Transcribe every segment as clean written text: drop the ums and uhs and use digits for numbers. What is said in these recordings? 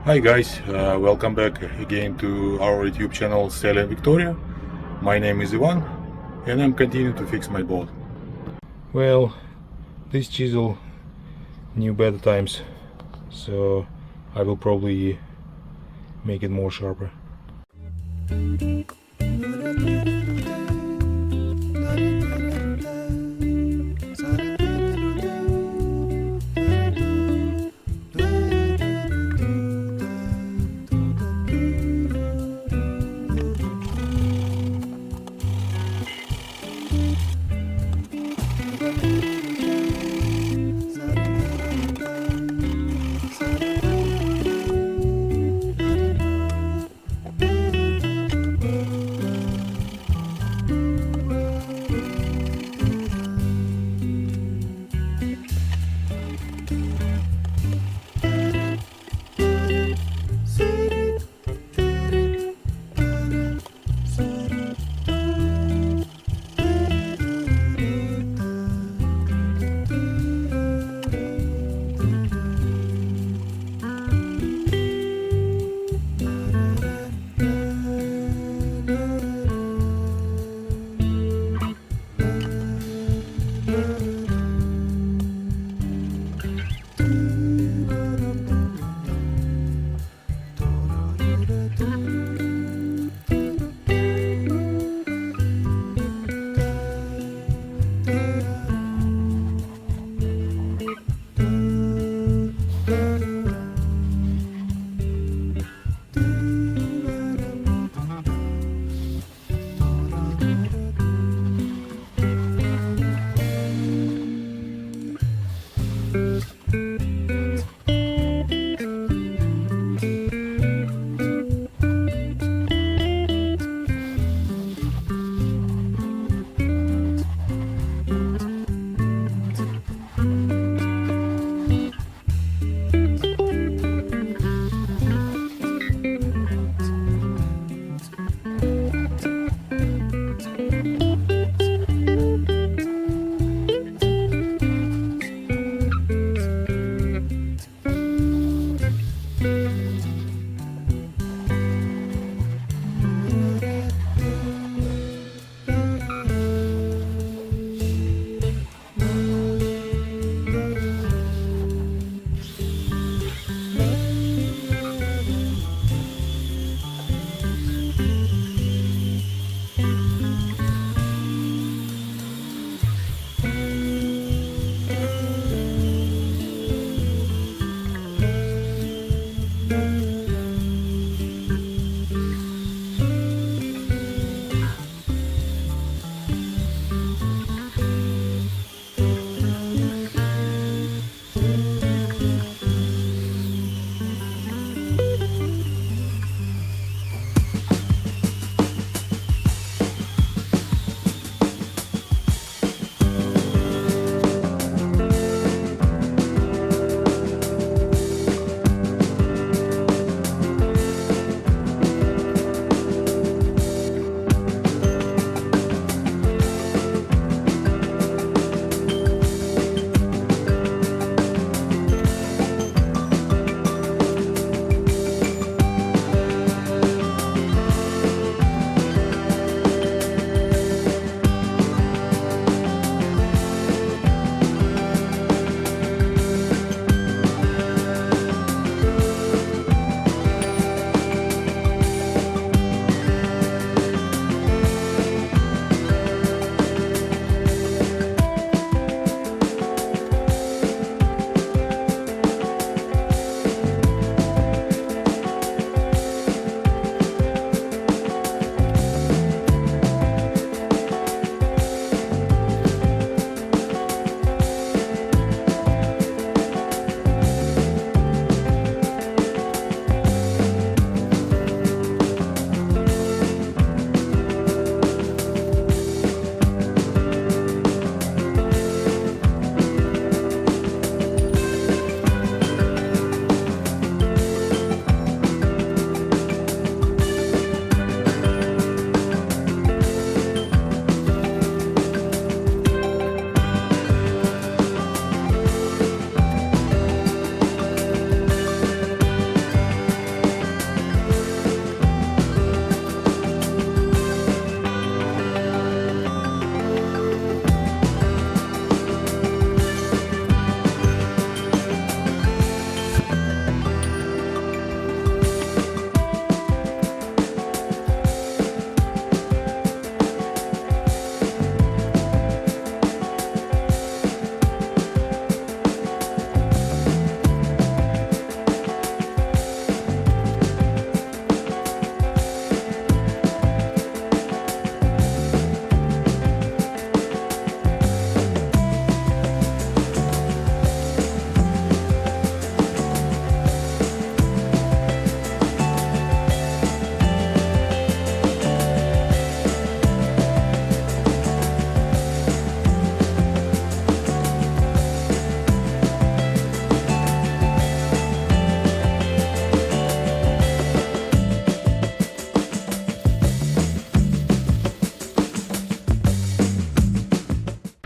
Hi guys, welcome back again to our YouTube channel Stella and Victoria. My name is Ivan and I'm continuing to fix my boat. Well, this chisel knew better times, so I will probably make it more sharper.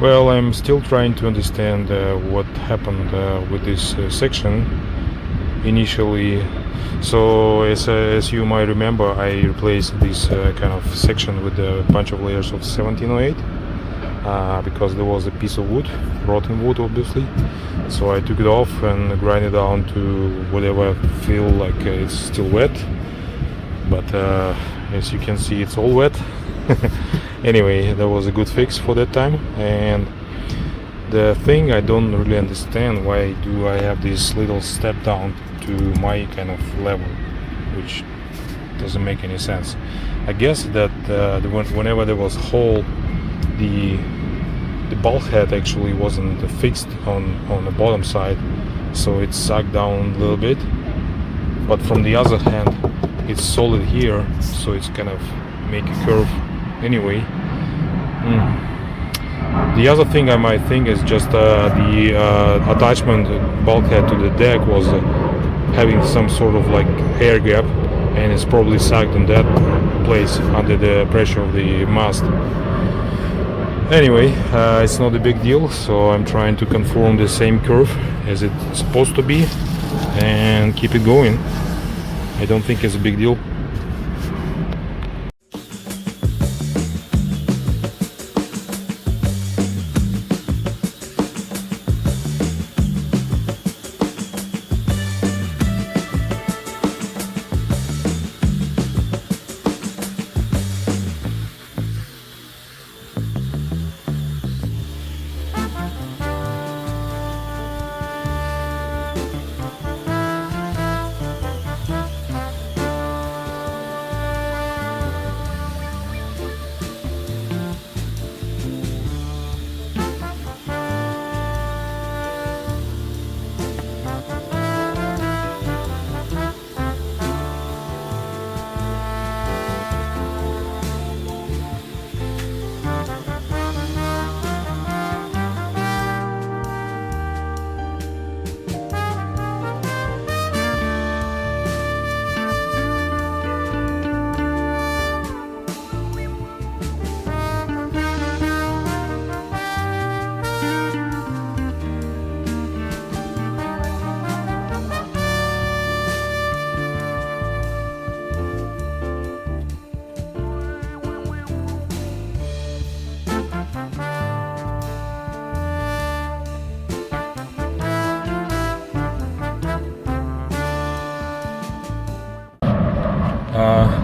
Well, I'm still trying to understand what happened with this section initially. So as you might remember, I replaced this kind of section with a bunch of layers of 1708 because there was a piece of wood, rotten wood obviously. So I took it off and grind it down to whatever I feel like it's still wet. But as you can see, it's all wet. Anyway, that was a good fix for that time. And the thing I don't really understand, why do I have this little step down to my kind of level, which doesn't make any sense. I guess that whenever there was hole, the bulkhead actually wasn't fixed on the bottom side, so it sagged down a little bit. But from the other hand, it's solid here, so it's kind of make a curve anyway. The other thing I might think is just the attachment bulkhead to the deck was having some sort of like air gap, and it's probably sagged in that place under the pressure of the mast. Anyway, it's not a big deal, so I'm trying to conform the same curve as it's supposed to be and keep it going. I don't think it's a big deal.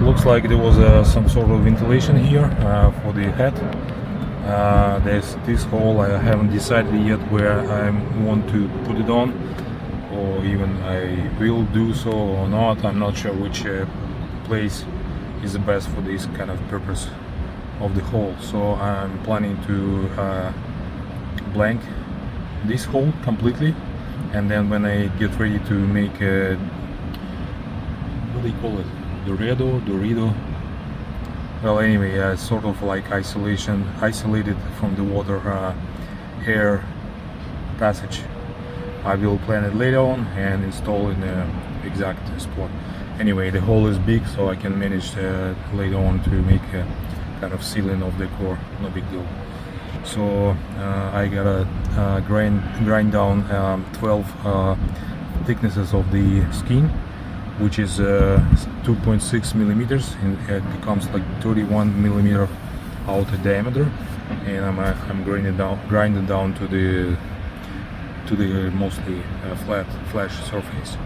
Looks like there was some sort of ventilation here for the head. There's this hole. I haven't decided yet where I want to put it on, or even I will do so or not. I'm not sure which place is the best for this kind of purpose of the hole. So I'm planning to blank this hole completely, and then when I get ready to make a, what do you call it? Dorado. Well, anyway, sort of like isolated from the water air passage. I will plan it later on and install in the exact spot. Anyway, the hole is big, so I can manage later on to make a kind of sealing of the core. No big deal. So I gotta grind down 12 thicknesses of the skin, which is 2.6 millimeters, and it becomes like 31 millimeter outer diameter, and I'm grinding down to the mostly flat flash surface.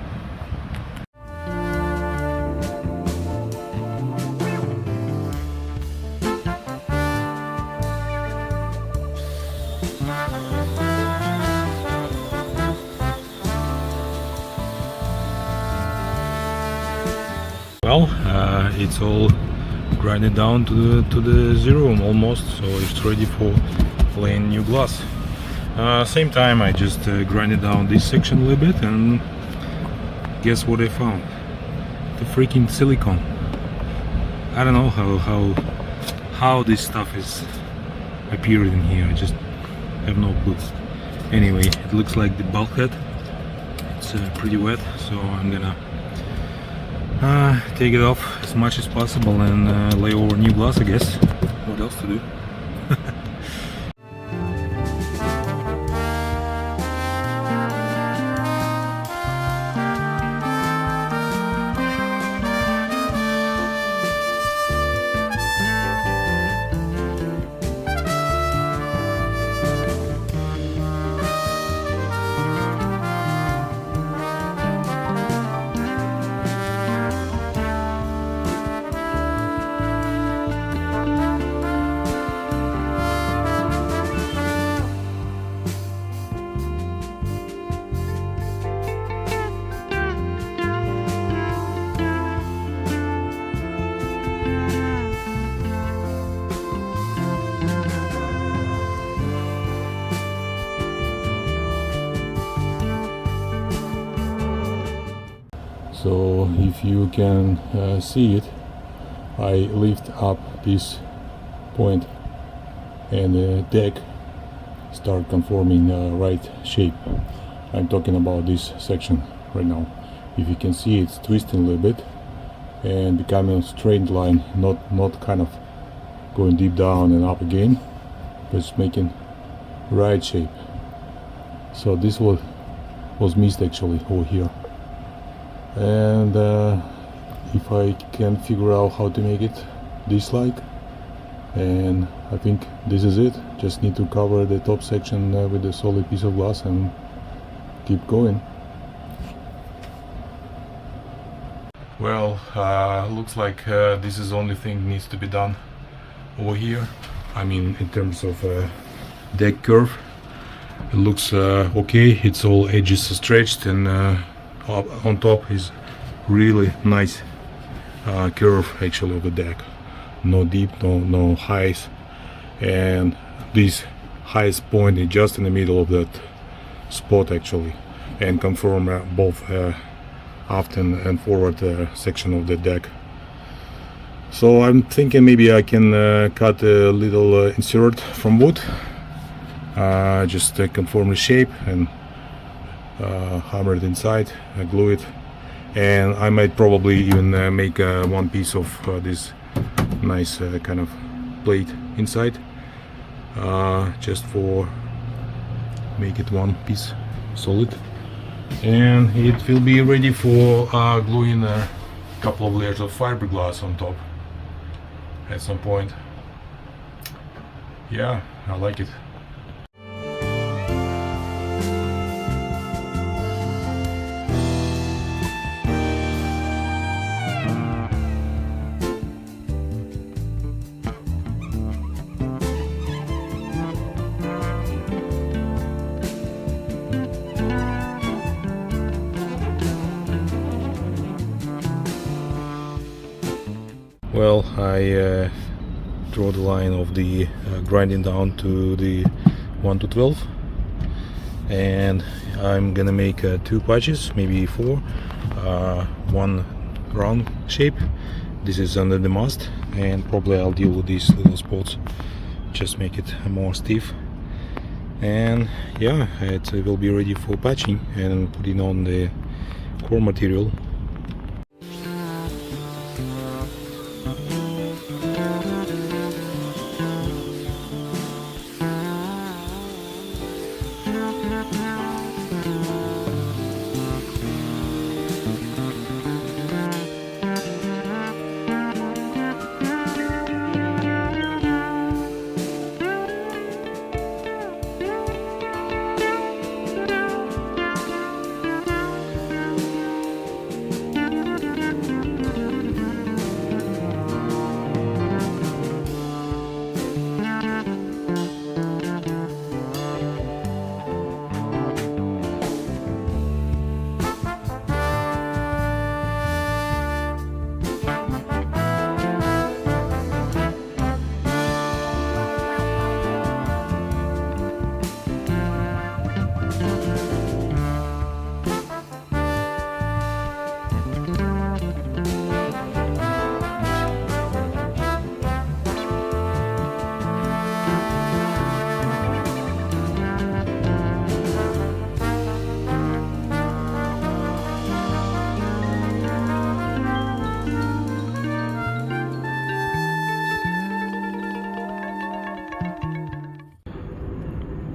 Well, it's all grinded down to the zero almost, so it's ready for laying new glass. Same time, I just grinded down this section a little bit, and guess what I found? The freaking silicone. I don't know how this stuff is appeared in here. I just have no clue. Anyway, it looks like the bulkhead. It's pretty wet, so I'm gonna take it off as much as possible and lay over new glass, I guess. What else to do? if you can see it, I lift up this point and the deck start conforming right shape. I'm talking about this section right now. If you can see, it's twisting a little bit and becoming a straight line, not kind of going deep down and up again, but it's making right shape. So this was missed actually over here, and if I can figure out how to make it this like, and I think this is it. Just need to cover the top section with a solid piece of glass and keep going. Well, looks like this is the only thing needs to be done over here. I mean, in terms of deck curve, it looks okay. It's all edges stretched, and on top is really nice curve actually of the deck. No deep, no highs, and this highest point is just in the middle of that spot actually, and confirm both aft and forward section of the deck. So I'm thinking maybe I can cut a little insert from wood, just conform the shape and hammer it inside, glue it, and I might probably even make one piece of this nice kind of plate inside, just for make it one piece solid, and it will be ready for gluing a couple of layers of fiberglass on top at some point. Yeah, I like it. Well, I draw the line of the grinding down to the 1 to 12, and I'm gonna make 2 patches, maybe 4. One round shape, this is under the mast, and probably I'll deal with these little spots, just make it more stiff, and yeah, it will be ready for patching and putting on the core material.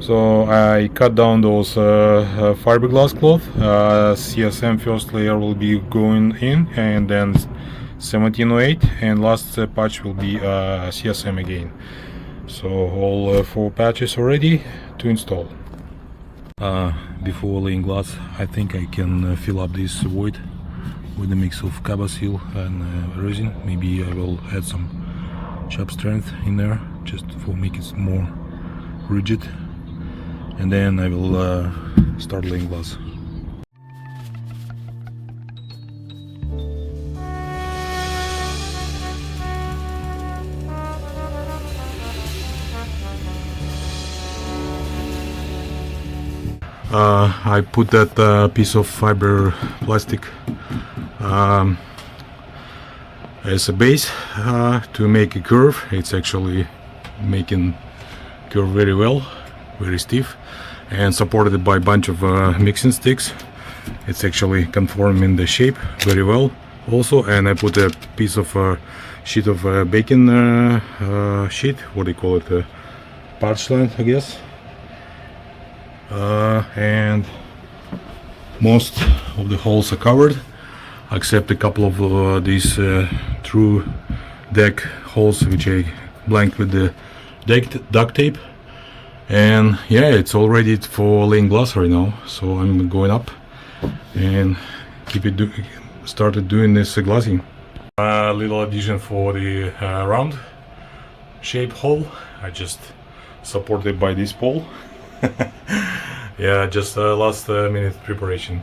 So I cut down those fiberglass cloth. CSM first layer will be going in, and then 1708, and last patch will be CSM again. So all 4 patches are ready to install. Before laying glass, I think I can fill up this void with a mix of Caba seal and resin. Maybe I will add some chop strength in there just for make it more rigid, and then I will start laying glass. I put that piece of fiber plastic as a base to make a curve. It's actually making curve very well, very stiff, and supported by a bunch of mixing sticks. It's actually conforming the shape very well also. And I put a piece of sheet of bacon sheet, what do you call it, parchment, I guess. And most of the holes are covered except a couple of these through deck holes, which I blanked with the duct tape. And yeah, it's all ready for laying glass right now, so I'm going up and started doing this glassing. A little addition for the round shape hole. I just supported by this pole. Yeah, just last minute preparation.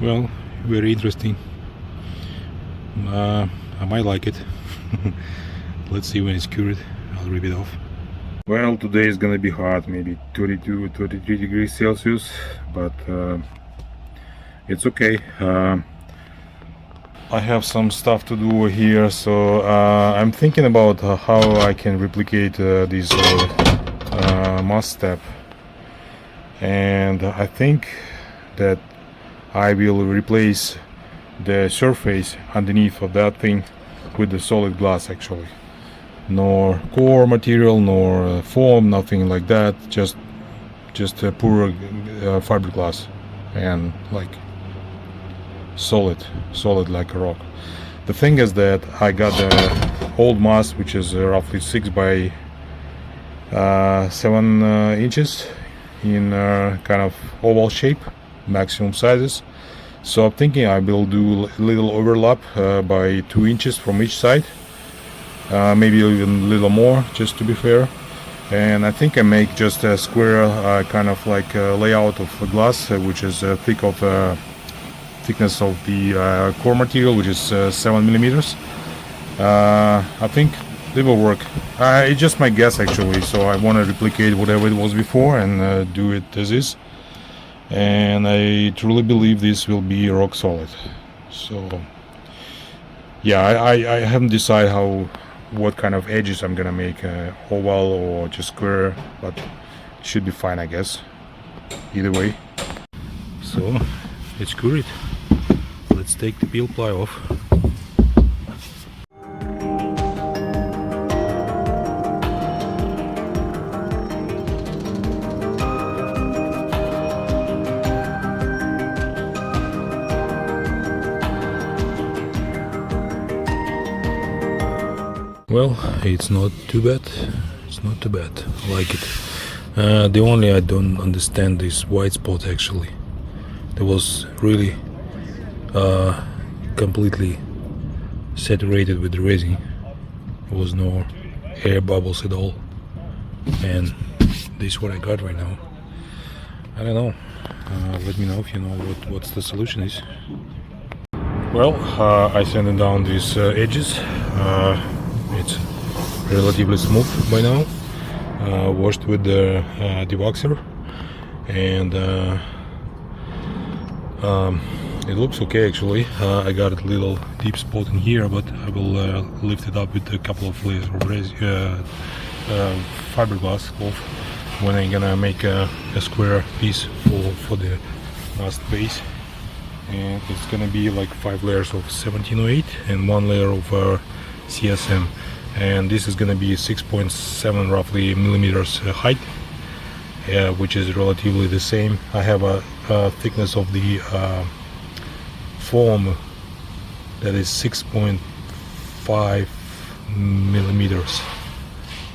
Well, very interesting. I might like it. Let's see when it's cured. I'll rip it off. Well, today is gonna be hot, maybe 32, 33 degrees Celsius, but it's okay. I have some stuff to do here, so I'm thinking about how I can replicate this mast step, and I think that I will replace the surface underneath of that thing with the solid glass actually. Nor core material, nor foam, nothing like that. Just a pure fiberglass and like solid like a rock. The thing is that I got the old mast, which is roughly 6 by 7 inches in kind of oval shape, maximum sizes. So I'm thinking I will do a little overlap by 2 inches from each side, maybe even a little more, just to be fair. And I think I make just a square kind of like layout of glass, which is thick of thickness of the core material, which is 7 millimeters. I think it will work. It's just my guess actually, so I want to replicate whatever it was before and do it as is. And I truly believe this will be rock solid. So yeah, I haven't decided what kind of edges I'm gonna make, oval or just square, but it should be fine, I guess, either way. So let's cure it. Let's take the peel ply off. Well, it's not too bad. It's not too bad. I like it. The only I don't understand is white spot actually. There was really completely saturated with the resin. There was no air bubbles at all. And this is what I got right now. I don't know. Let me know if you know what's the solution is. Well, I sanded down these edges. It's relatively smooth by now. Washed with the dewaxer, and it looks okay actually. I got a little deep spot in here, but I will lift it up with a couple of layers of fiberglass cloth when I'm gonna make a square piece for the mast base. And it's gonna be like 5 layers of 1708 and 1 layer of CSM, and this is gonna be 6.7 roughly millimeters height, which is relatively the same. I have a thickness of the foam that is 6.5 millimeters,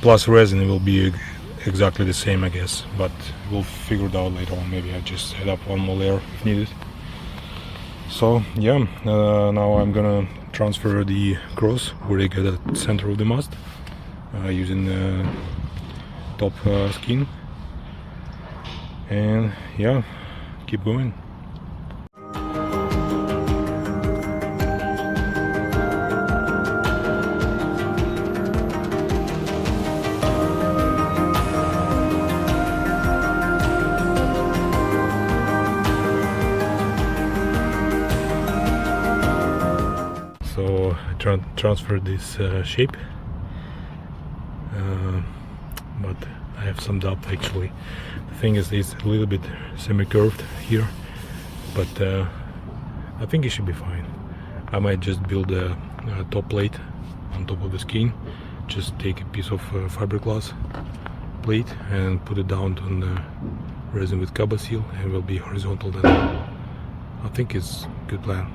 plus resin will be exactly the same, I guess, but we'll figure it out later on. Maybe I just add up 1 more layer if needed. So yeah, now I'm gonna transfer the cross where I get at the center of the mast using the top skin, and yeah, keep going. So I transferred this shape, but I have some doubt actually. The thing is, it's a little bit semi-curved here, but I think it should be fine. I might just build a top plate on top of the skin. Just take a piece of fiberglass plate and put it down on the resin with Caba seal, and it will be horizontal then. I think it's a good plan.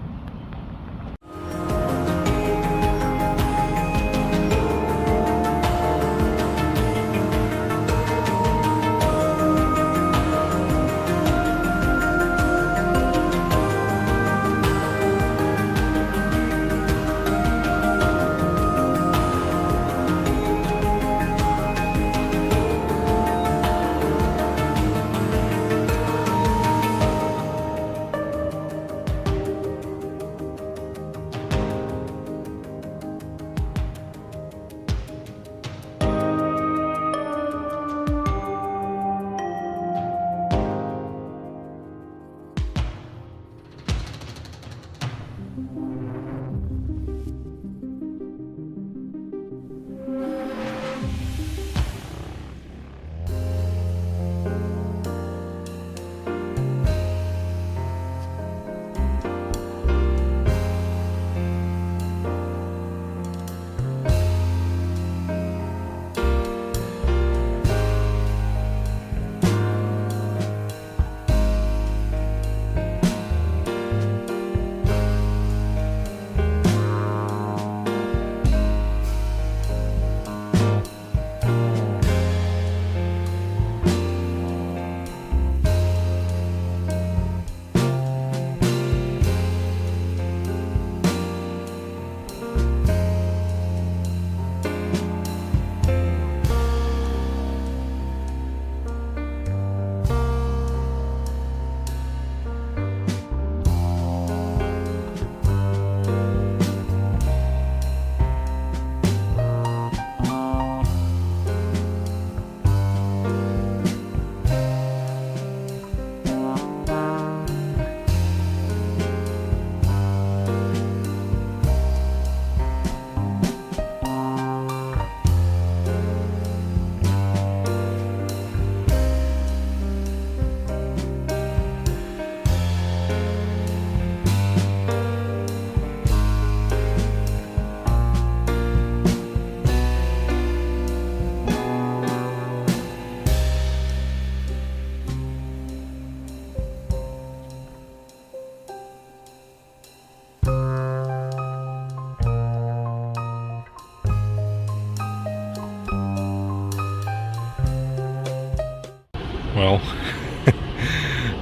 Well,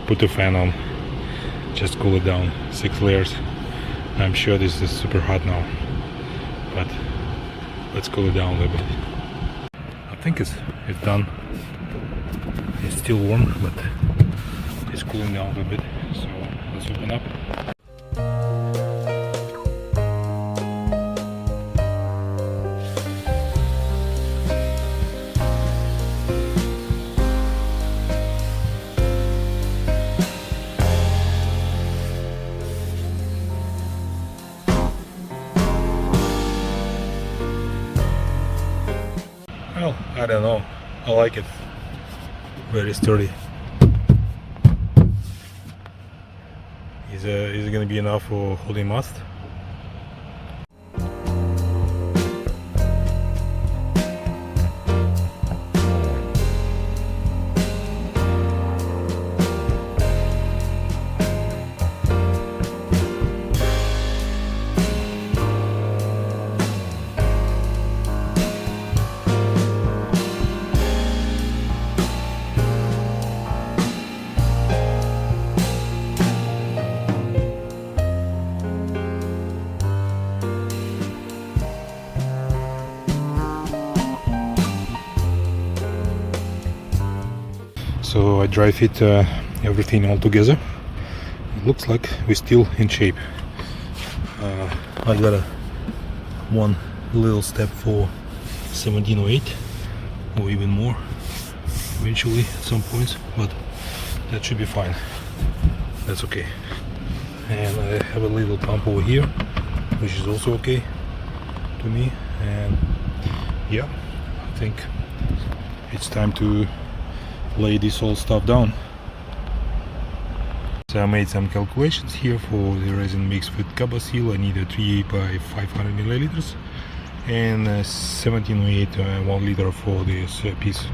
put the fan on, just cool it down. 6 layers. I'm sure this is super hot now, but let's cool it down a little bit. I think it's done. It's still warm, but it's cooling down a little bit. So let's open up. Well, I don't know. I like it. Very sturdy. Is it gonna be enough for holding mast? So I dry fit everything all together. It looks like we're still in shape. I got one little step for 1708 or even more eventually at some points, but that should be fine. That's okay. And I have a little pump over here, which is also okay to me. And yeah, I think it's time to lay this whole stuff down. So I made some calculations here for the resin mix with Caba Seal. I need a 3 by 500 milliliters and 1708 1 liter for this piece.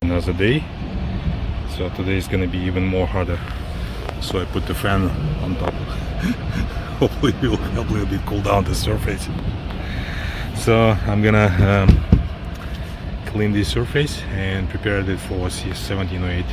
Another day, so today is gonna be even more harder, so I put the fan on top. Hopefully it will help a little bit cool down the surface. So I'm gonna clean this surface and prepare it for 1708.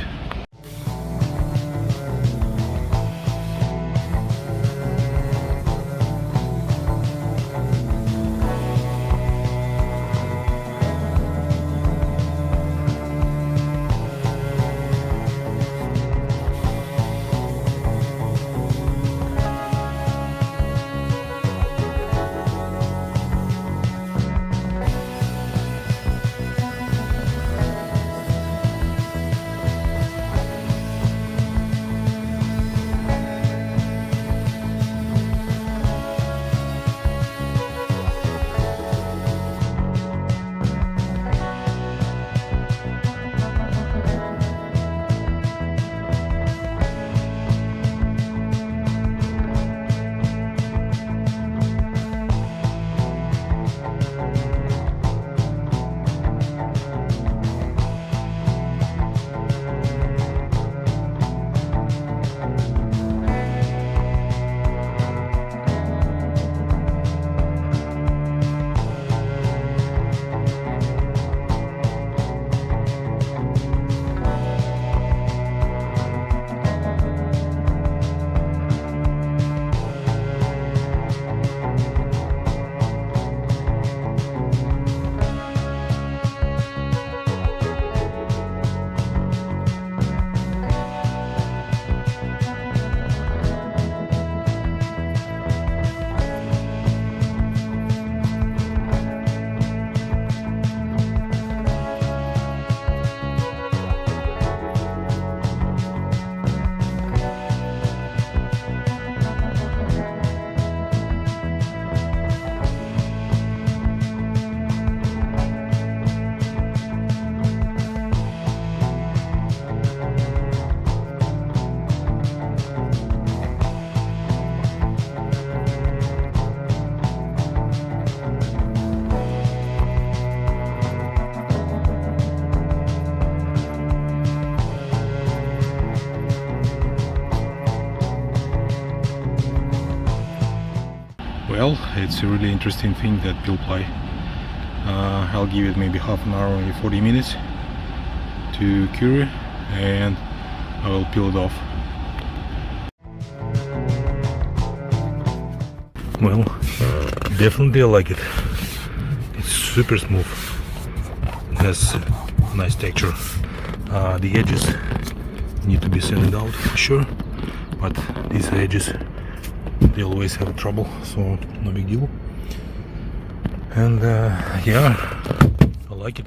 well. It's a really interesting thing, that peel ply. I'll give it maybe half an hour, maybe 40 minutes to cure, and I will peel it off. Well, definitely I like it. It's super smooth. It has nice texture. The edges need to be sanded out for sure, but these edges, they always have trouble, so no big deal. And yeah, I like it.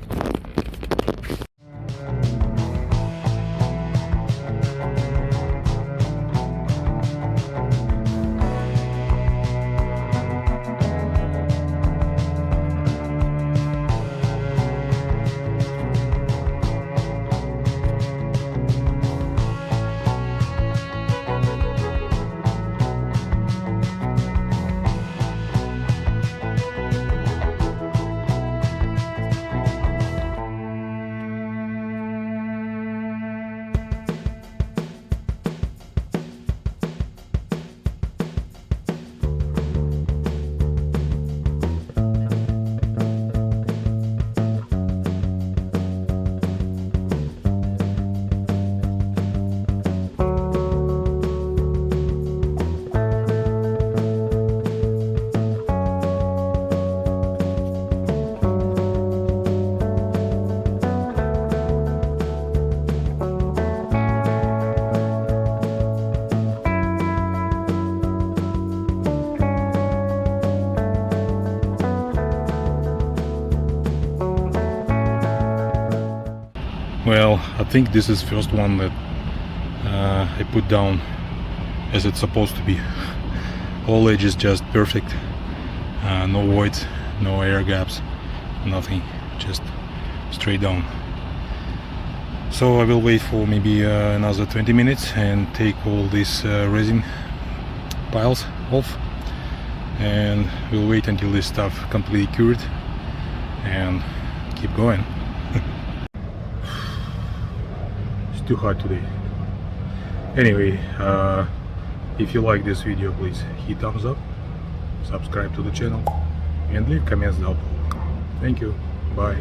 Well, I think this is first one that I put down as it's supposed to be. All edges just perfect, no voids, no air gaps, nothing, just straight down. So I will wait for maybe another 20 minutes and take all these resin piles off, and we'll wait until this stuff completely cured and keep going. Too hot today. Anyway, if you like this video, please hit thumbs up, subscribe to the channel, and leave comments down below. Thank you. Bye.